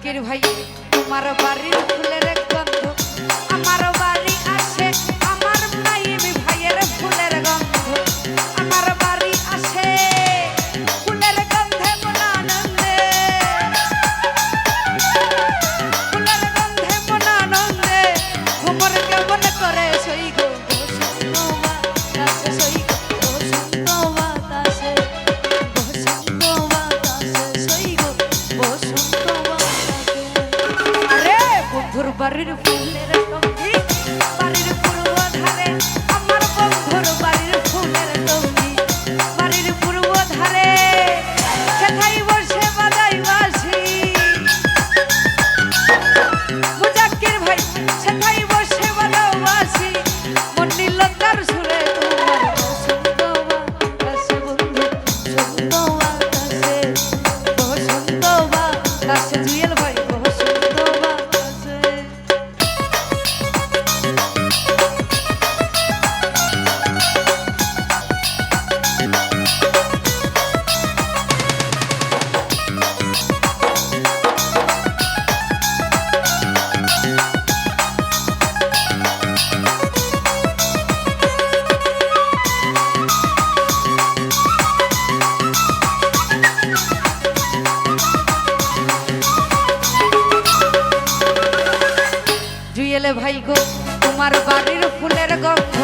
জাকির ভাই তোমার বাড়ির ফুলের গন্ধ আমার বাড়ি আসে, আমার নাইম ভাইয়ের ফুলের গন্ধ আমার বাড়ি আসে, ফুলের গন্ধে মন আনন্দে, ফুলের গন্ধে মন আনন্দে ঘুমর কেমন করে সই গো বসন্ত বাতাসে, সই গো বসন্ত বাতাসে, বসন্ত বাতাসে সই গো বসন্ত বাতাসে। আরে বন্ধুর বাড়ির ফুলের টঙ্গি বাড়ির পূর্ব ধারে, আমার বন্ধুর বাড়ির ফুলের টঙ্গি বাড়ির পূর্ব ধারে, সেথায় বসে বাজাই বাঁশি মুজাক্কির ভাই, সেথায় বসে বাজাও বাঁশি মন নিল তার সুরে তোমার বসন্ত বাতাসে, বন্ধু বসন্ত বাতাসে, বসন্ত বাতাসে জুয়েল ভাই বসন্ত বাতাসে। জুয়েল ভাই গো তোমার বাড়ির ফুলের গন্ধ